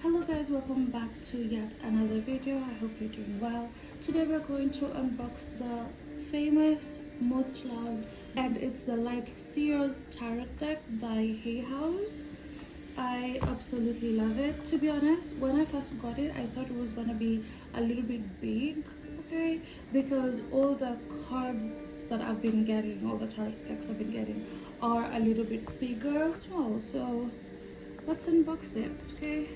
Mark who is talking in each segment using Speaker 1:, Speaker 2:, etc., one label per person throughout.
Speaker 1: Hello guys, welcome back to yet another video. I hope you're doing well. Today we're going to unbox the famous, most loved, and it's the Light Seer's Tarot deck by Hay House. I absolutely love it. To be honest, when I first got it, I thought it was gonna be a little bit big, okay? Because all the cards that I've been getting, all the tarot decks I've been getting, are a little bit bigger, small. So let's unbox it, okay?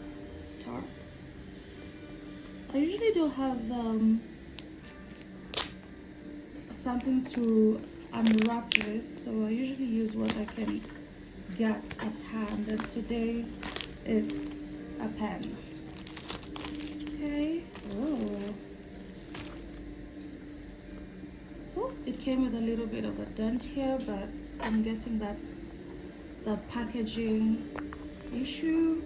Speaker 1: Start. I usually don't have something to unwrap this, so I usually use what I can get at hand, and today it's a pen. Okay. Oh, it came with a little bit of a dent here, but I'm guessing that's the packaging issue.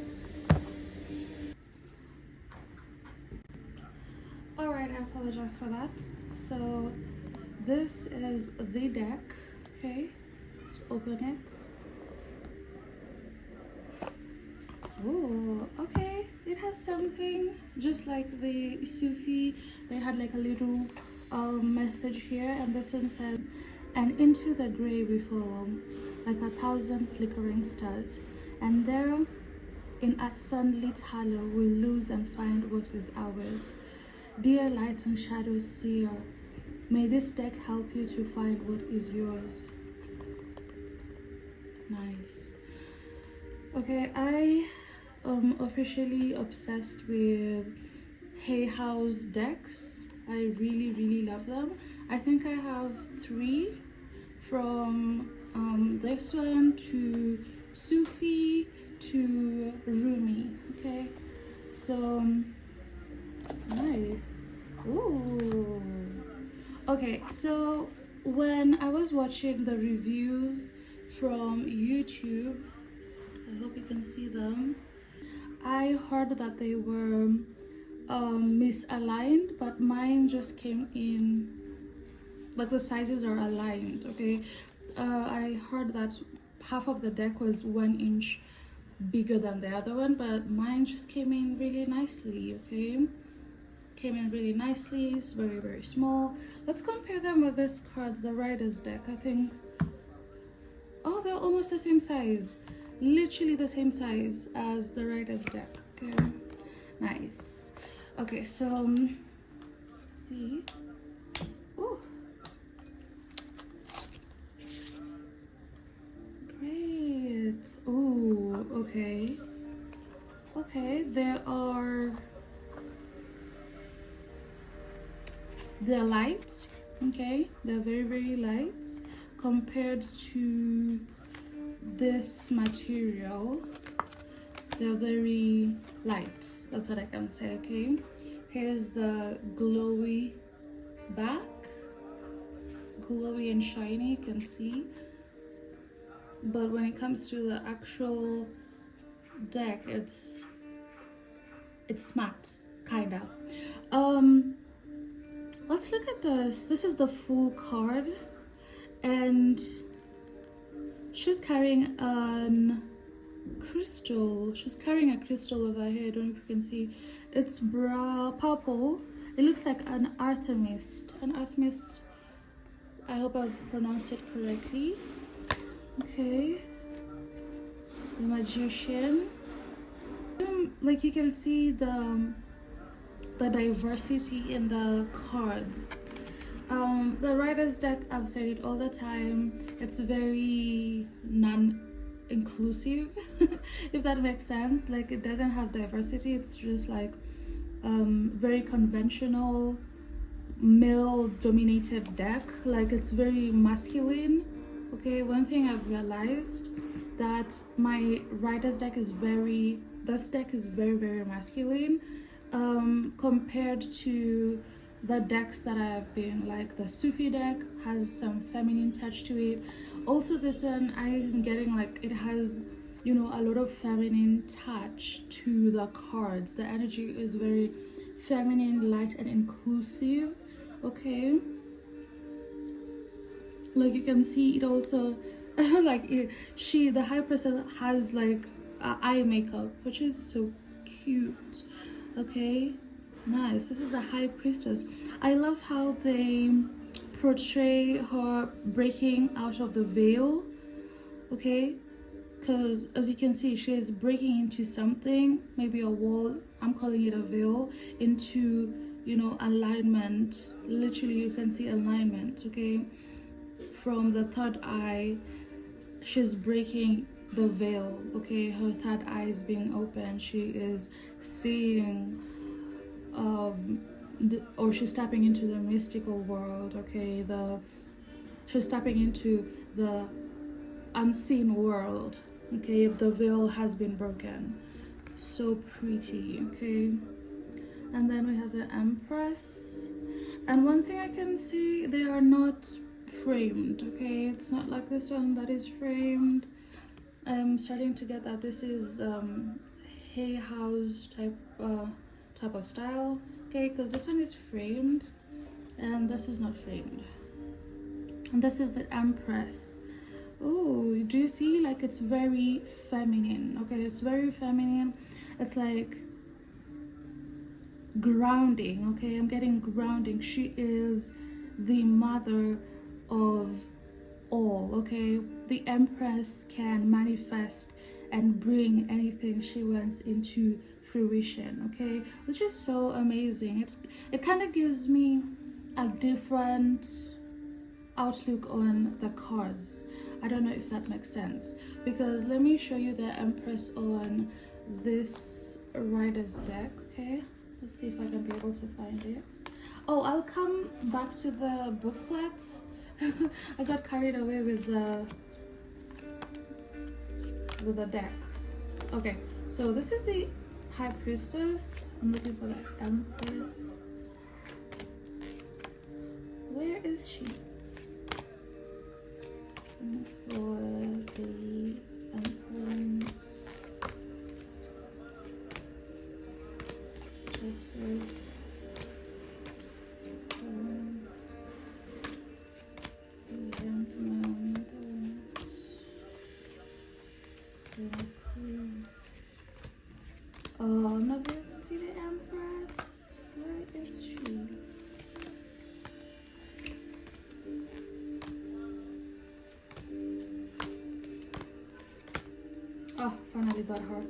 Speaker 1: Alright, I apologize for that. So this is the deck. Okay, let's open it. Oh, okay, it has something just like the Sufi. They had like a little message here, and this one said, and into the grey we fall, like 1,000 flickering stars, and there in a sunlit hollow we lose and find what is ours. Dear light and shadow seer, may this deck help you to find what is yours. Nice. Okay, I am officially obsessed with Hay House decks. I really love them. I think I have 3, from this one to Sufi to Rumi. Okay, so nice. Ooh. Okay, so when I was watching the reviews from YouTube, I hope you can see them, I heard that they were misaligned, but mine just came in like the sizes are aligned. Okay, I heard that half of the deck was 1 inch bigger than the other one, but mine just came in really nicely. Okay, came in really nicely. It's very small. Let's compare them with this cards, the Rider's deck. I think, oh, they're almost the same size, literally the same size as the Rider's deck. Okay, nice. Okay, so let's see. Oh, great. Oh, okay, they're light. Okay, they're very light compared to this material. They're very light, that's what I can say. Okay, here's the glowy back. It's glowy and shiny, you can see, but when it comes to the actual deck, it's matte, kind of. Let's look at this. This is the full card, and she's carrying a crystal. She's carrying a crystal over here. I don't know if you can see. It's purple. It looks like an Artemis. I hope I've pronounced it correctly. Okay, the Magician. Like you can see the diversity in the cards. The Rider's deck, I've said it all the time, it's very non-inclusive, if that makes sense. Like, it doesn't have diversity. It's just like very conventional, male-dominated deck. Like, it's very masculine. Okay, one thing I've realized, that my Rider's deck is this deck is very masculine, compared to the decks that I have been, like the Sufi deck has some feminine touch to it. Also this one, I'm getting like it has, you know, a lot of feminine touch to the cards. The energy is very feminine, light and inclusive. Okay, like you can see, it also like the High Priestess has like eye makeup, which is so cute. Okay, nice. This is the High Priestess. I love how they portray her breaking out of the veil. Okay, because as you can see, she is breaking into something, maybe a wall, I'm calling it a veil, into, you know, alignment. Literally, you can see alignment. Okay, from the third eye, she's breaking the veil. Okay, her third eye is being open. She is seeing or she's tapping into the mystical world. Okay, she's tapping into the unseen world. Okay, the veil has been broken. So pretty. Okay, and then we have the Empress, and one thing I can see, they are not framed. Okay, it's not like this one that is framed. I'm starting to get that this is hay house type of style. Okay, because this one is framed and this is not framed. And this is the Empress. Oh, do you see? Like, it's very feminine. Okay, it's very feminine. It's like grounding. Okay, I'm getting grounding. She is the mother of all. Okay, the Empress can manifest and bring anything she wants into fruition. Okay, which is so amazing. It kind of gives me a different outlook on the cards. I don't know if that makes sense, because let me show you the Empress on this Rider's deck. Okay, let's see if I can be able to find it. Oh, I'll come back to the booklet. I got carried away with the decks. Okay, so this is the High Priestess. I'm looking for the Empress. Where is she? For the Empress, this is the Emperor. I'm not able to see the Empress. Where is she? Oh, finally got her.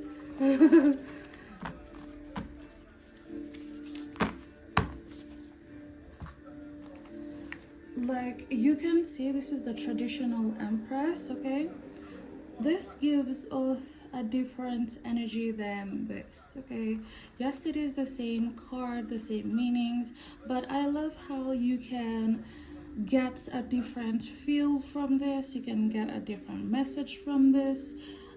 Speaker 1: Like, you can see, this is the traditional Empress. Okay, this gives off a different energy than this. Okay, yes, it is the same card, the same meanings, but I love how you can get a different feel from this. You can get a different message from this.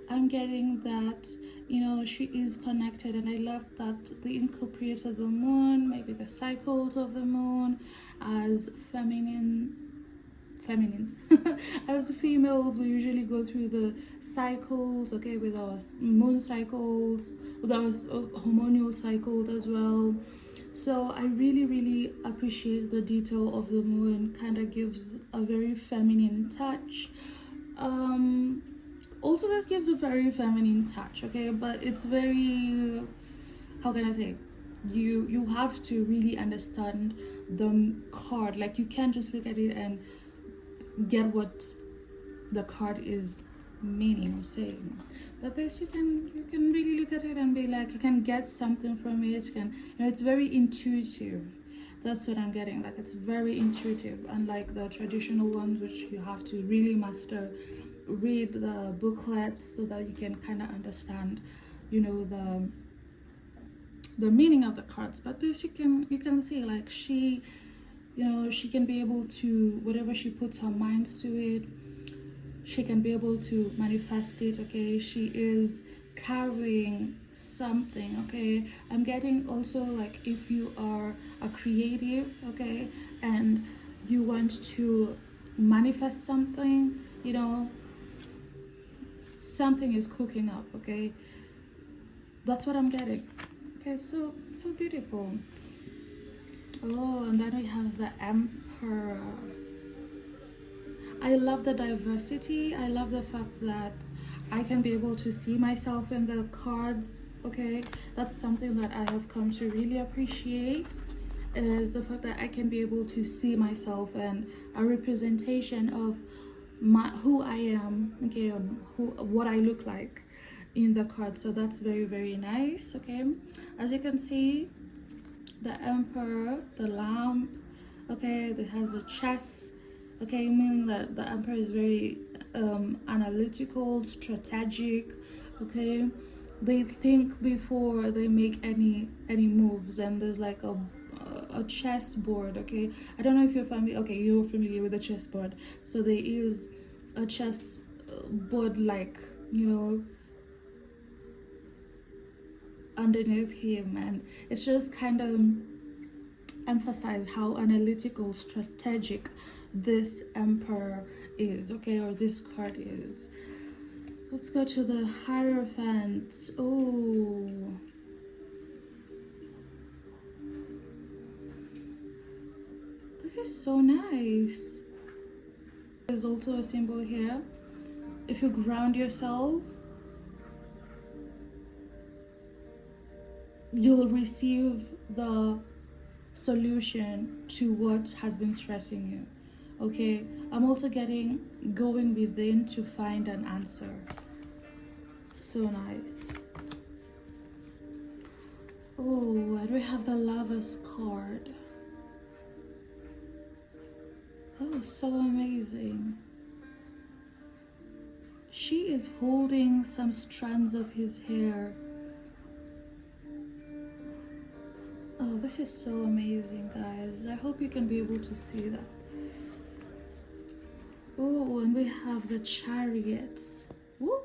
Speaker 1: I'm getting that, you know, she is connected, and I love that they incorporated the moon, maybe the cycles of the moon, as feminines. As females, we usually go through the cycles, okay, with our moon cycles, with our hormonal cycles as well. So I really appreciate the detail of the moon. Kind of gives a very feminine touch. Also, this gives a very feminine touch. Okay, but it's very, how can I say, you have to really understand the card. Like, you can't just look at it and get what the card is meaning or saying. But this, you can really look at it and be like, you can get something from it. You can, you know, it's very intuitive. That's what I'm getting. Like, it's very intuitive, unlike the traditional ones, which you have to really master. Read the booklet so that you can kind of understand, you know, the meaning of the cards. But this, you can see, like, she, you know, she can be able to, whatever she puts her mind to it, she can be able to manifest it. Okay, she is carrying something. Okay, I'm getting also, like, if you are a creative, okay, and you want to manifest something, you know, something is cooking up. Okay, that's what I'm getting. Okay, so beautiful. Oh, and then we have the Emperor. I love the diversity. I love the fact that I can be able to see myself in the cards. Okay, that's something that I have come to really appreciate, is the fact that I can be able to see myself and a representation of who I am, okay, and what I look like in the card. So that's very, very nice. Okay, as you can see, the Emperor, the lamp, okay, it has a chess, okay, meaning that the Emperor is very analytical, strategic, okay. They think before they make any moves, and there's like a chess board, okay. I don't know if you're familiar. Okay, you're familiar with the chess board. So there is a chess board, like, you know, underneath him, and it's just kind of emphasize how analytical, strategic this Emperor is, okay, or this card is. Let's go to the Hierophant. Oh, this is so nice. There's also a symbol here. If you ground yourself, you'll receive the solution to what has been stressing you. Okay, I'm also getting going within to find an answer. So nice. Oh, and we have the Lovers card. Oh, so amazing. She is holding some strands of his hair. Oh, this is so amazing, guys. I hope you can be able to see that. Oh, and we have the Chariots. Woo!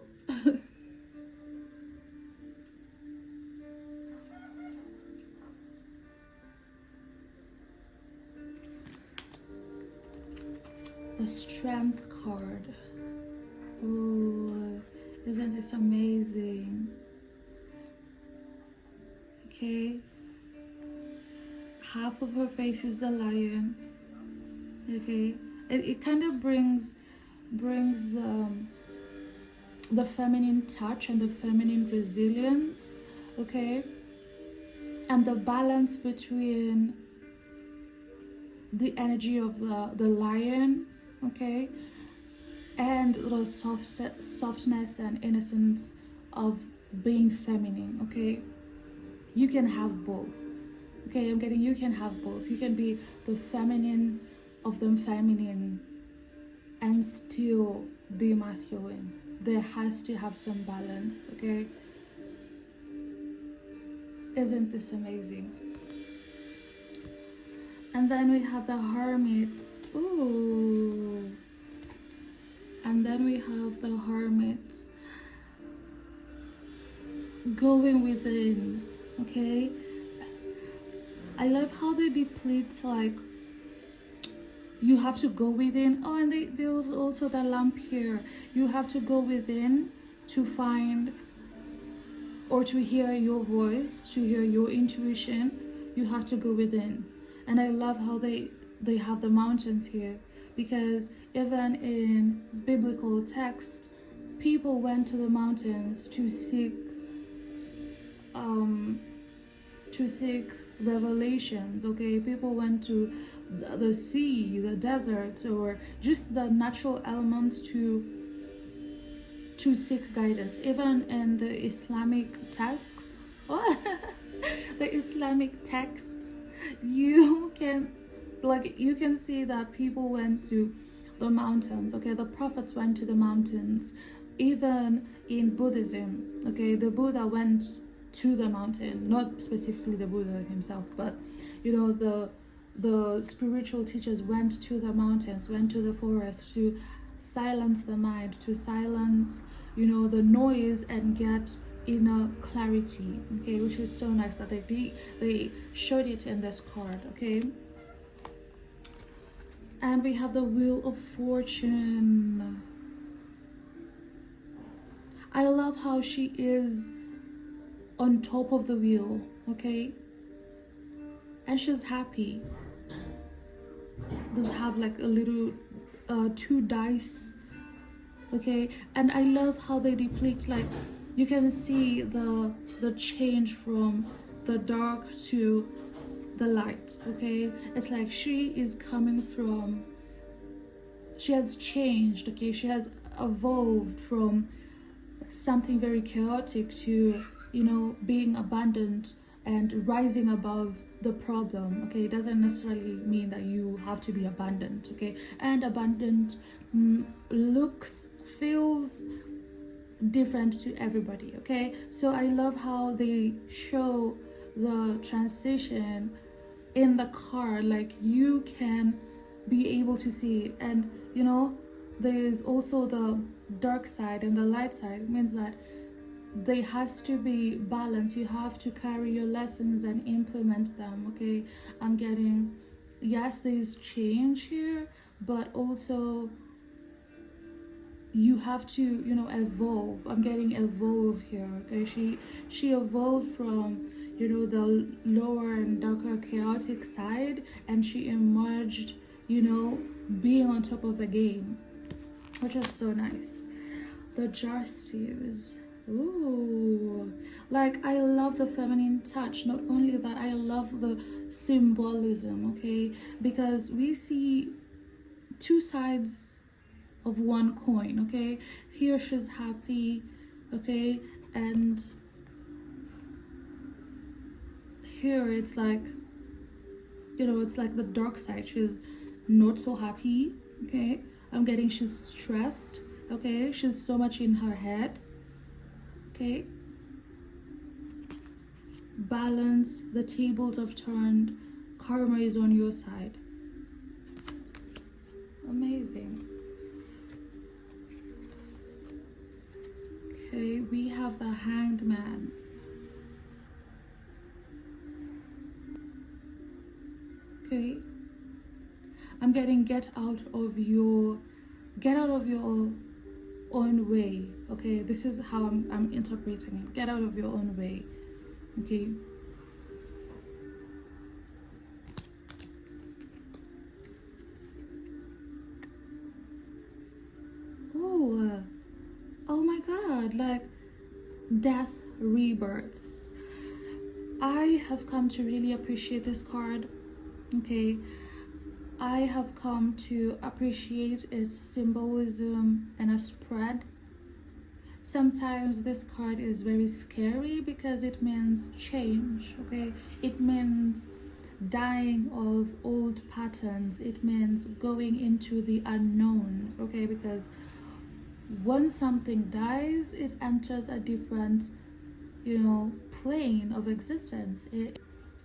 Speaker 1: The Strength card. Oh, isn't this amazing? Okay. Half of her face is the lion. Okay. It kind of brings the feminine touch and the feminine resilience, okay, and the balance between the energy of the lion, okay, and the softness and innocence of being feminine. Okay, you can have both. Okay, I'm getting, you can have both. You can be the feminine of the feminine and still be masculine. There has to have some balance, okay? Isn't this amazing? And then we have the Hermit. Ooh. And then we have the Hermit going within, okay? I love how they deplete, like, you have to go within. Oh, and there's also the lamp here. You have to go within to find or to hear your voice, to hear your intuition. You have to go within. And I love how they have the mountains here, because even in biblical text, people went to the mountains to seek revelations, okay? People went to the sea, the desert, or just the natural elements to seek guidance. Even in the Islamic texts, the Islamic texts, you can see that people went to the mountains, okay? The prophets went to the mountains. Even in Buddhism, okay, the Buddha went to the mountain, not specifically the Buddha himself, but you know, the spiritual teachers went to the mountains, went to the forest to silence the mind, to silence, you know, the noise and get inner clarity, okay, which is so nice that they showed it in this card, okay? And we have the Wheel of Fortune. I love how she is on top of the wheel, okay, and she's happy. Does have like a little two dice, okay? And I love how they depict, like, you can see the change from the dark to the light, okay? It's like she has changed, okay? She has evolved from something very chaotic to, being abundant and rising above the problem, okay? It doesn't necessarily mean that you have to be abundant, okay? And abundant looks, feels different to everybody, okay? So I love how they show the transition in the card, like you can be able to see it. And there is also the dark side and the light side. It means that there has to be balance. You have to carry your lessons and implement them, okay? I'm getting, yes, there's change here, but also you have to evolve. I'm getting evolve here, okay? She evolved from the lower and darker chaotic side, and she emerged being on top of the game, which is so nice. The justice. Ooh, like I love the feminine touch. Not only that, I love the symbolism, okay? Because we see two sides of one coin, okay? Here she's happy, okay? And here it's like, it's like the dark side. She's not so happy, okay? I'm getting she's stressed, okay? She's so much in her head, okay? Balance, the tables have turned, karma is on your side. Amazing. Okay, we have the Hanged Man. Okay, I'm getting get out of your own way, okay? This is how I'm interpreting it. Get out of your own way, okay? Oh my god, like death, rebirth. I have come to really appreciate this card, okay? I have come to appreciate its symbolism and a spread. Sometimes this card is very scary because it means change, okay? It means dying of old patterns. It means going into the unknown, okay? Because when something dies, it enters a different, plane of existence.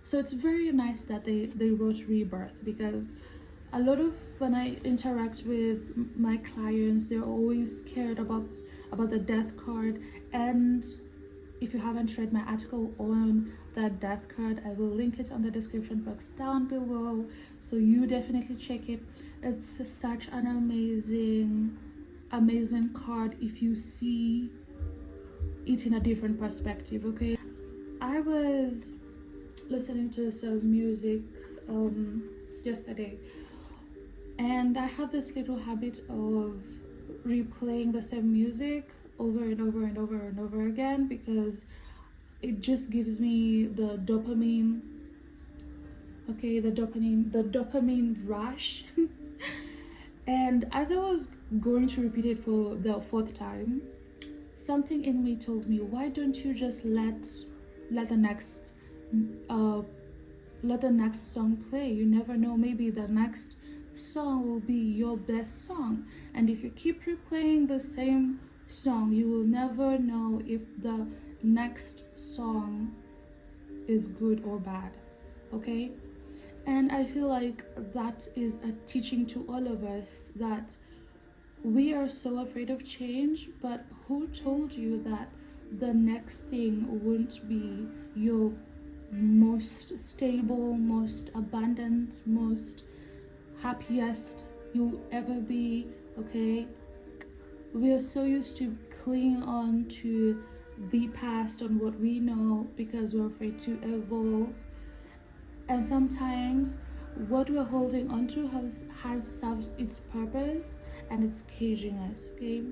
Speaker 1: So it's very nice that they wrote rebirth, because a lot of when I interact with my clients, they're always scared about the death card. And if you haven't read my article on the death card, I will link it on the description box down below, so you definitely check it. It's such an amazing card if you see it in a different perspective, okay? I was listening to some music yesterday, and I have this little habit of replaying the same music over and over and over and over again, because it just gives me the dopamine, okay? The dopamine rush. And as I was going to repeat it for the fourth time, something in me told me, why don't you just let the next song play? You never know, maybe the next song will be your best song. And if you keep replaying the same song, you will never know if the next song is good or bad, okay? And I feel like that is a teaching to all of us, that we are so afraid of change, but who told you that the next thing won't be your most stable, most abundant, most happiest you'll ever be, okay? We are so used to clinging on to the past, on what we know, because we're afraid to evolve. And sometimes what we're holding onto has served its purpose and it's caging us, okay?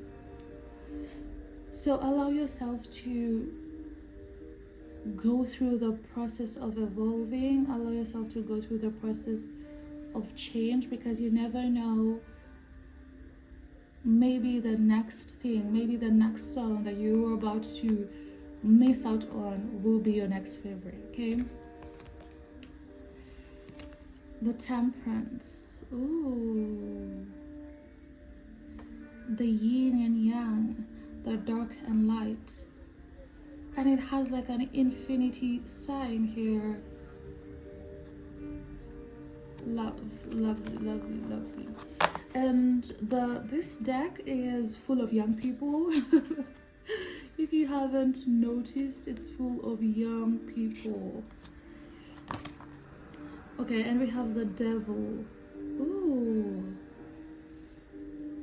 Speaker 1: So allow yourself to go through the process of evolving, allow yourself to go through the process of change, because you never know, maybe the next thing, maybe the next song that you are about to miss out on will be your next favorite, okay? The Temperance. Ooh. The yin and yang, the dark and light. And it has like an infinity sign here. Love, lovely, lovely, lovely. And this deck is full of young people. If you haven't noticed, it's full of young people. Okay, and we have the Devil. Ooh.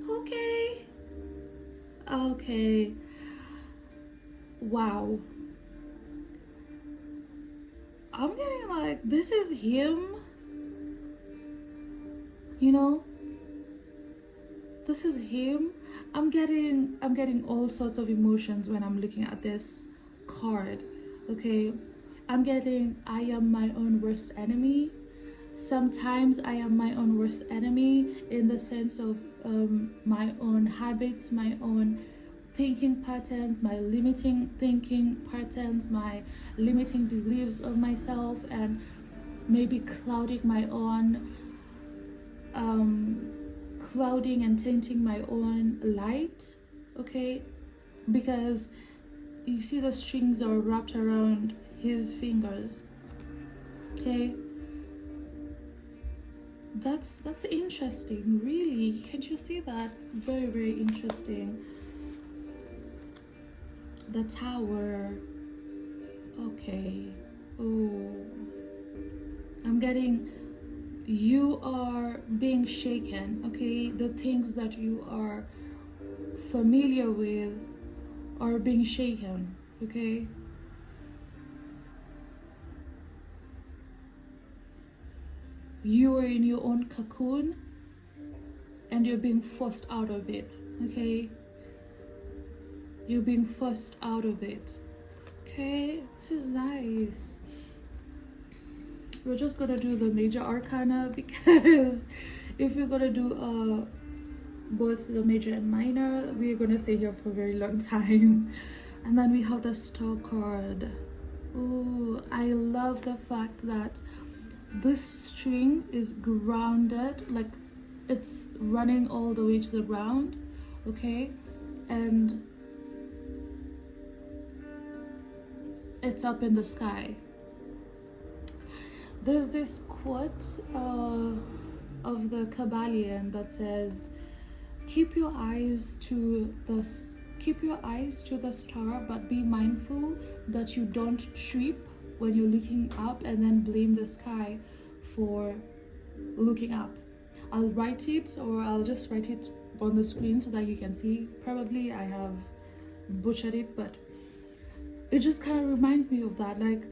Speaker 1: Okay. Okay. Wow. I'm getting like, this is him. You know? This is him. I'm getting all sorts of emotions when I'm looking at this card. Okay? I'm getting, I am my own worst enemy. Sometimes I am my own worst enemy in the sense of my own habits, my own thinking patterns, my limiting thinking patterns, my limiting beliefs of myself, and maybe clouding my own, clouding and tainting my own light, okay? Because you see the strings are wrapped around his fingers, okay? That's interesting, really. Can't you see that? Very, very interesting. The Tower. Okay. Oh, I'm getting, you are being shaken, okay? The things that you are familiar with are being shaken, okay? You are in your own cocoon and you're being forced out of it, okay? You're being forced out of it, okay? This is nice. We're just gonna do the major arcana, because if we're gonna do both the major and minor, we're gonna stay here for a very long time. And then we have the Star card. Ooh, I love the fact that this string is grounded, like it's running all the way to the ground, okay? And it's up in the sky. There's this quote of the Kabbalion that says, keep your eyes to the star, but be mindful that you don't trip when you're looking up and then blame the sky for looking up. I'll write it, or I'll just write it on the screen so that you can see. Probably I have butchered it, but it just kind of reminds me of that. Like,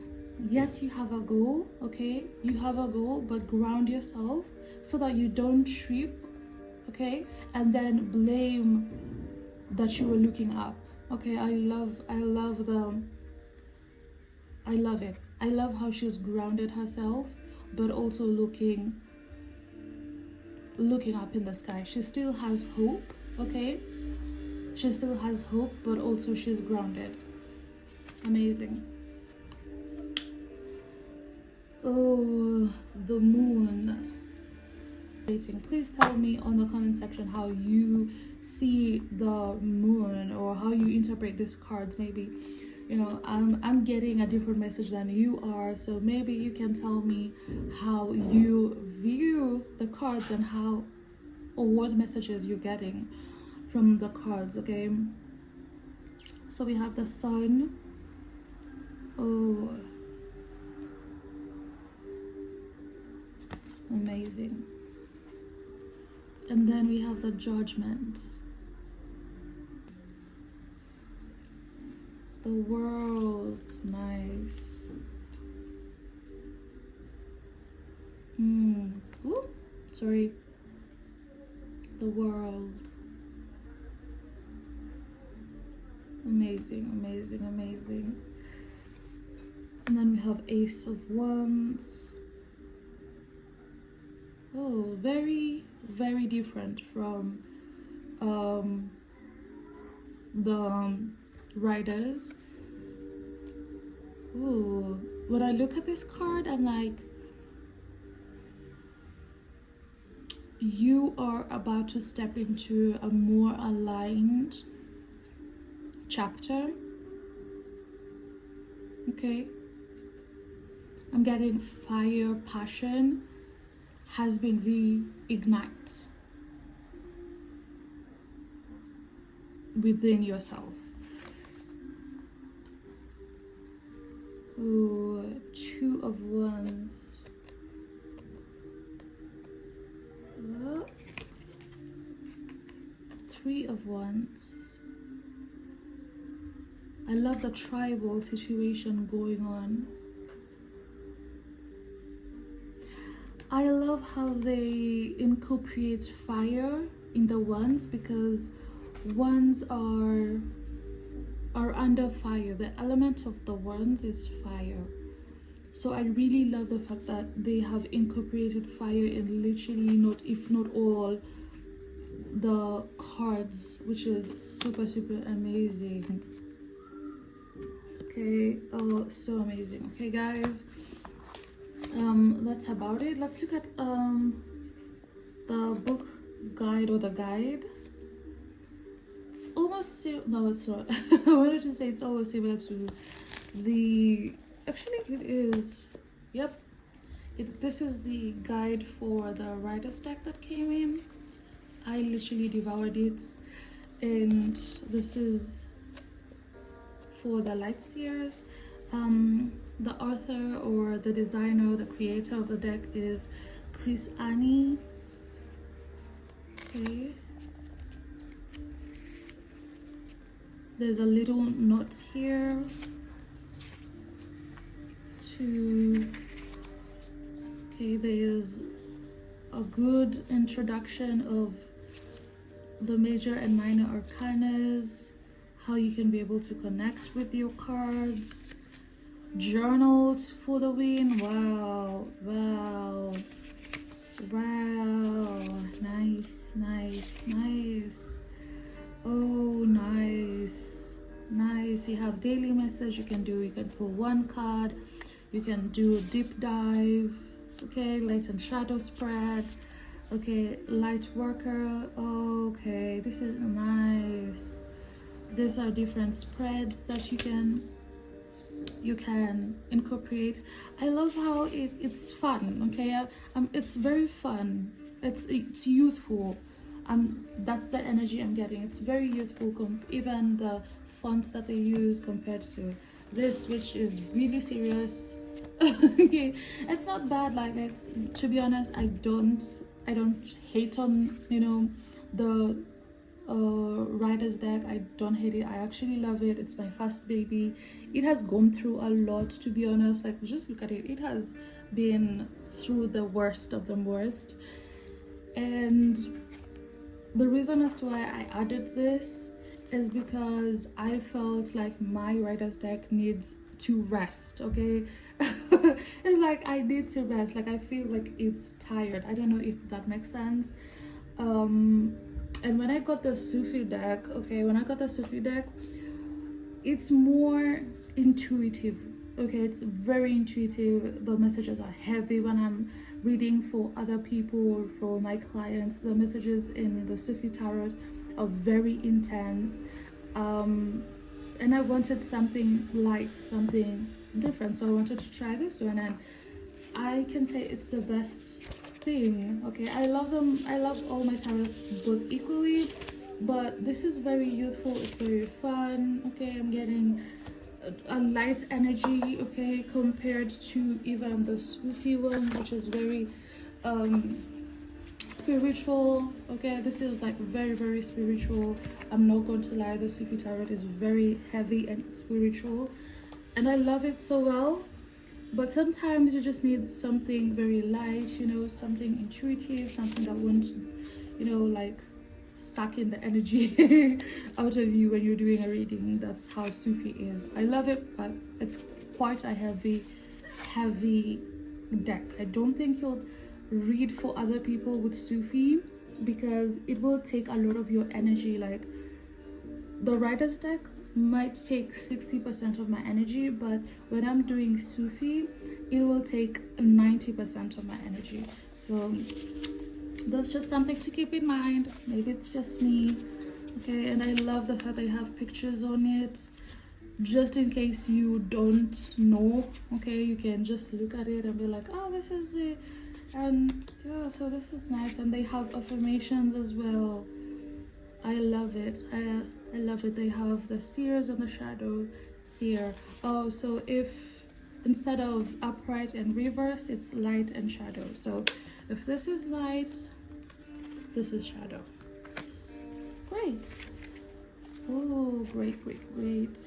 Speaker 1: yes, you have a goal, okay? You have a goal, but ground yourself so that you don't trip, okay? And then blame that you were looking up, okay? I love it. I love how she's grounded herself, but also looking up in the sky. She still has hope, okay? She still has hope, but also she's grounded. Amazing. Oh, the Moon. Please tell me on the comment section how you see the moon, or how you interpret these cards. Maybe, you know, I'm getting a different message than you are, so maybe you can tell me how you view the cards and how, or what messages you're getting from the cards, okay? So we have the Sun. Oh, amazing. And then we have the Judgment. The World. Nice. sorry, the World. Amazing, amazing, amazing. And then we have Ace of Wands. Oh, very, very different from the Riders. Ooh, when I look at this card, I'm like, you are about to step into a more aligned chapter. Okay, I'm getting fire, passion has been reignited within yourself. Ooh, Two of Wands. Three of Wands. I love the tribal situation going on. I love how they incorporate fire in the wands, because wands are under fire. The element of the wands is fire. So I really love the fact that they have incorporated fire in literally not, if not all, the cards, which is super, super amazing. Okay, oh, so amazing. Okay, guys, that's about it. Let's look at the book guide, or the guide. It's almost no, it's not. I wanted to say it's almost similar to the, actually it is, yep, this is the guide for the writer's deck that came in. I literally devoured it, and this is for the light seers. The author or the designer, the creator of the deck is Chris Annie. Okay, there's a little note here to, okay, there's a good introduction of the major and minor arcanas, how you can be able to connect with your cards, journals for the win. Wow, wow, wow, nice, nice, nice. Oh, nice, nice. You have daily message you can do. You can pull one card, you can do a deep dive. Okay, light and shadow spread. Okay, light worker. Okay, this is nice. These are different spreads that you can incorporate. I love how it's fun. Okay, it's very fun. It's youthful. That's the energy I'm getting. It's very youthful. Even the fonts that they use compared to this, which is really serious. Okay, it's not bad. Like, it's, to be honest, I don't hate on, you know, the writer's deck. I don't hate it. I actually love it. It's my first baby. It has gone through a lot, to be honest. Like, just look at it. It has been through the worst of the worst, and the reason as to why I added this is because I felt like my writer's deck needs to rest. Okay, it's like I need to rest. Like, I feel like it's tired. I don't know if that makes sense. And when I got the Sufi deck, it's more intuitive. Okay, it's very intuitive. The messages are heavy. When I'm reading for other people or for my clients, the messages in the Sufi tarot are very intense. And I wanted something light, something different, so I wanted to try this one, and I can say it's the best thing. Okay, I love them. I love all my tarot books equally, but this is very youthful. It's very fun. Okay, I'm getting a light energy, okay, compared to even the Sufi one, which is very spiritual. Okay, this is like very, very spiritual. I'm not going to lie, the Sufi tarot is very heavy and spiritual, and I love it so well. but sometimes you just need something very light, you know, something intuitive, something that won't, you know, like sucking the energy out of you when you're doing a reading. That's how Sufi is. I love it, but it's quite a heavy deck. I don't think you'll read for other people with Sufi because it will take a lot of your energy. Like the writer's deck might take 60% of my energy, but when I'm doing Sufi, it will take 90% of my energy. So that's just something to keep in mind. Maybe it's just me. Okay, and I love the fact I have pictures on it, just in case you don't know. Okay, you can just look at it and be like, oh, this is it. And yeah, so this is nice. And they have affirmations as well. I love it. I love it. They have the seers and the shadow seer. Oh, so if instead of upright and reverse, it's light and shadow. So if this is light, this is shadow. Great. Oh, great.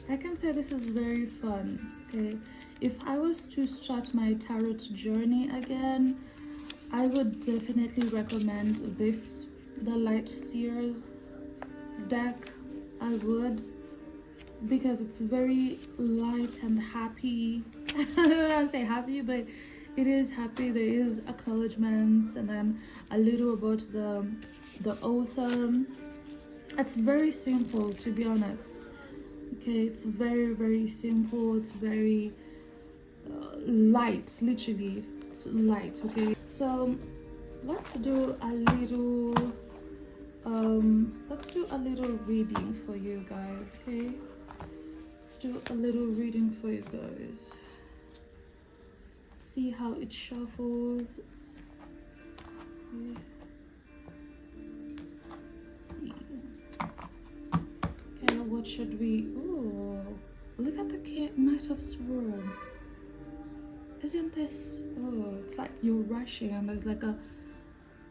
Speaker 1: I can say this is very fun. Okay, if I was to start my tarot journey again, I would definitely recommend this, the Light Seers deck. I would, because it's very light and happy. I don't want to say happy, but it is happy. There is acknowledgements and then a little about the author. It's very simple, to be honest. Okay, it's very simple. It's very light, literally. It's light. Okay, so let's do a little reading for you guys. Okay, let's do a little reading for you guys. See how it shuffles. Okay. Let's see. Okay, what should we? Oh, look at the Knight of Swords. Isn't this? Oh, it's like you're rushing and there's like a,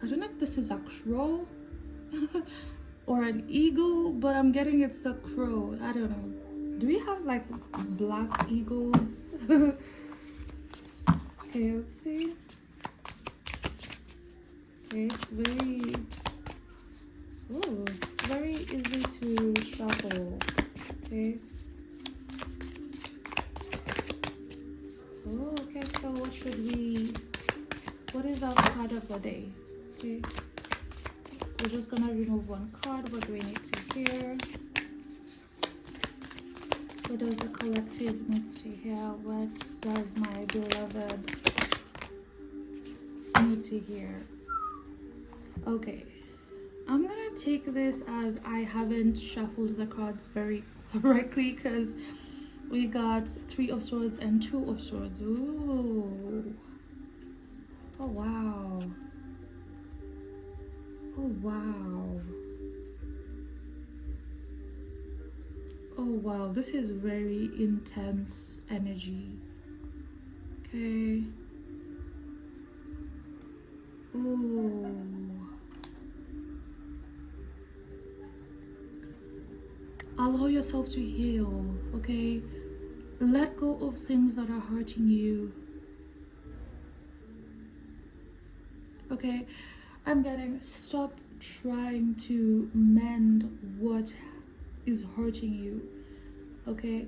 Speaker 1: I don't know if this is a crow or an eagle, but I'm getting it's a crow. I don't know. Do we have like black eagles? Okay, let's see. Okay, it's very, oh, it's very easy to shuffle. Okay. Oh, okay, so what is our card of the day? Okay, we're just gonna remove one card. What do we need to hear? What does the collective needs to hear? What does my beloved need to hear? Okay, I'm gonna take this as I haven't shuffled the cards very correctly because we got 3 of Swords and 2 of Swords. Ooh. Oh, wow. Oh, wow. Oh, wow. This is very intense energy. Okay. Ooh. Allow yourself to heal, okay? Let go of things that are hurting you. Okay, I'm getting, stop trying to mend what is hurting you. Okay,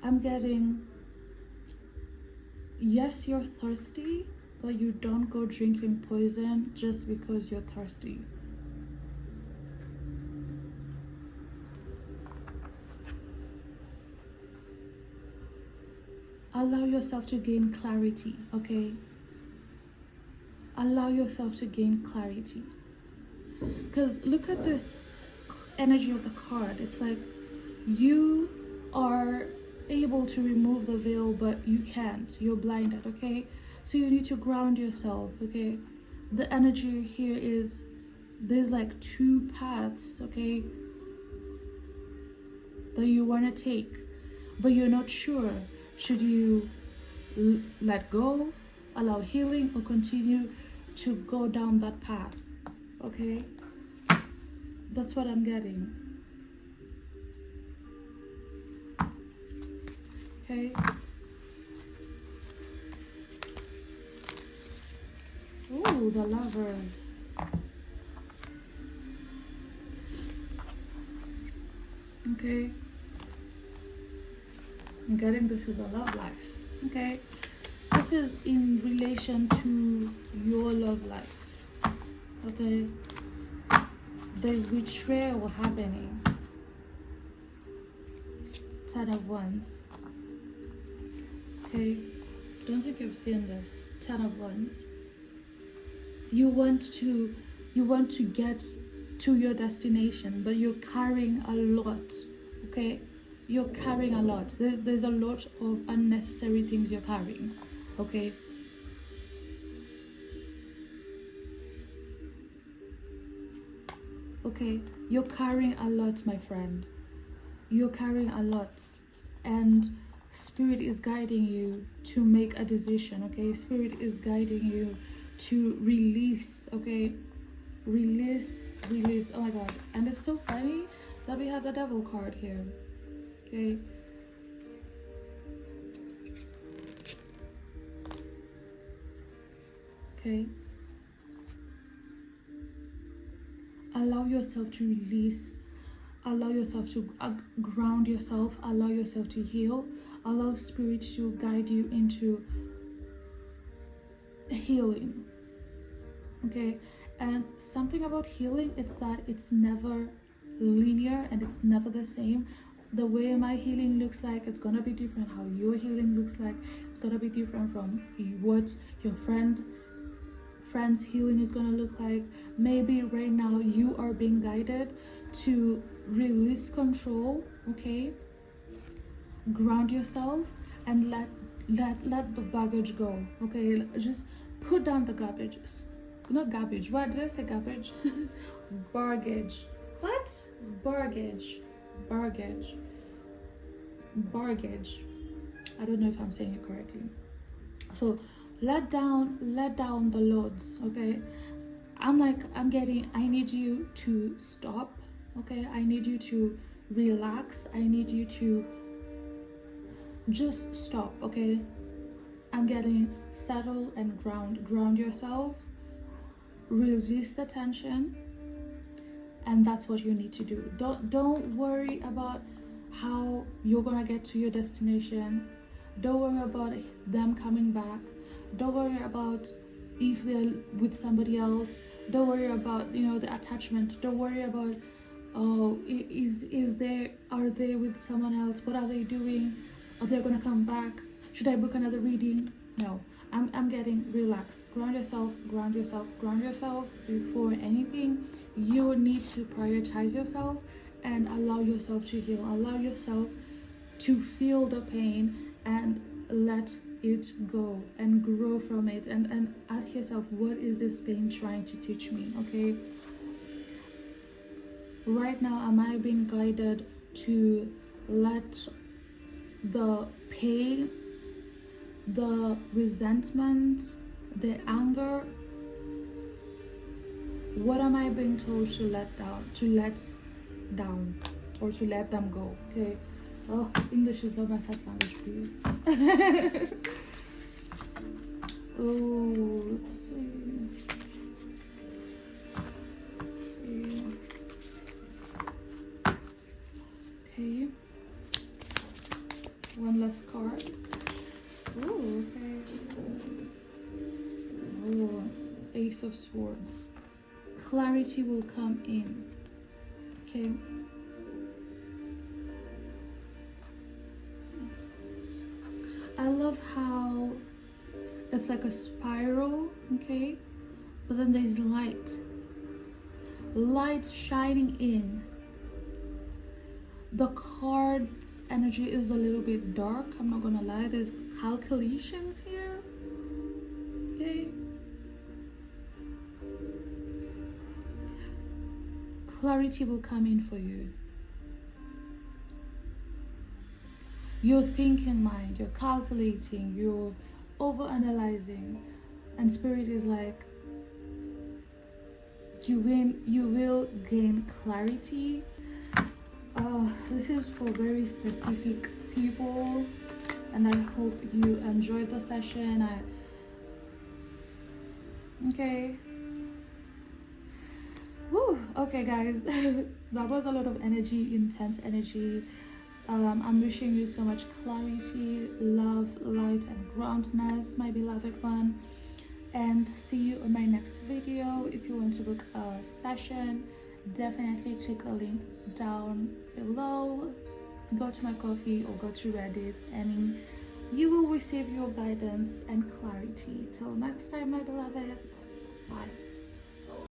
Speaker 1: I'm getting, yes, you're thirsty, but you don't go drinking poison just because you're thirsty. Allow yourself to gain clarity, okay? Allow yourself to gain clarity. Because look at this energy of the card. It's like you are able to remove the veil, but you can't. You're blinded, okay? So you need to ground yourself, okay? The energy here is, there's like 2 paths, okay, that you want to take, but you're not sure. Should you let go, allow healing, or continue to go down that path? Okay, that's what I'm getting. Okay. Ooh, the Lovers. Okay. I'm getting this is a love life. Okay. This is in relation to your love life. Okay. There's betrayal happening. Ten of Wands. Okay. Don't think you've seen this. Ten of Wands. You want to get to your destination, but you're carrying a lot. Okay. You're carrying a lot. There's a lot of unnecessary things you're carrying. Okay. Okay, you're carrying a lot, my friend. You're carrying a lot. And Spirit is guiding you to make a decision, okay? Spirit is guiding you to release, okay? Release. Oh my God. And it's so funny that we have the Devil card here, okay? Okay. Allow yourself to release. Allow yourself to ground yourself. Allow yourself to heal. Allow Spirit to guide you into healing. Okay? And something about healing, it's that it's never linear and it's never the same. The way my healing looks like, it's gonna be different. How your healing looks like, it's gonna be different from what your friend's healing is gonna look like. Maybe right now you are being guided to release control, okay? Ground yourself and let the baggage go, okay? Just put down the garbage. Not garbage. What did I say? Garbage? Baggage. What? Baggage. I don't know if I'm saying it correctly. So let down the loads, okay? I need you to stop, okay? I need you to relax. I need you to just stop, okay? I'm getting settle and ground yourself, release the tension, and that's what you need to do. Don't worry about how you're gonna get to your destination. Don't worry about them coming back. Don't worry about if they're with somebody else. Don't worry about the attachment. Don't worry about are they with someone else? What are they doing? Are they gonna come back? Should I book another reading? No. I'm getting relaxed. Ground yourself before anything. You need to prioritize yourself and allow yourself to heal. Allow yourself to feel the pain and let it go and grow from it, and ask yourself, what is this pain trying to teach me? Okay, right now, am I being guided to let the pain, the resentment, the anger, what am I being told to let down or to let them go? Okay. Oh, English is not my first language, please. Oh, let's see. Okay. One last card. Oh, okay. Oh, Ace of Swords. Clarity will come in. Okay. I love how it's like a spiral, okay? But then there's light shining in. The card's energy is a little bit dark, I'm not gonna lie. There's calculations here, okay? Clarity will come in for you. You're thinking mind, you're calculating, you're overanalyzing, and Spirit is like, you will gain clarity. This is for very specific people. and I hope you enjoyed the session. Okay. Woo. Okay, guys. That was a lot of energy, intense energy. I'm wishing you so much clarity, love, light, and groundedness, my beloved one. And see you on my next video. If you want to book a session, definitely click the link down below. Go to my coffee or go to Reddit, and you will receive your guidance and clarity. Till next time, my beloved. Bye.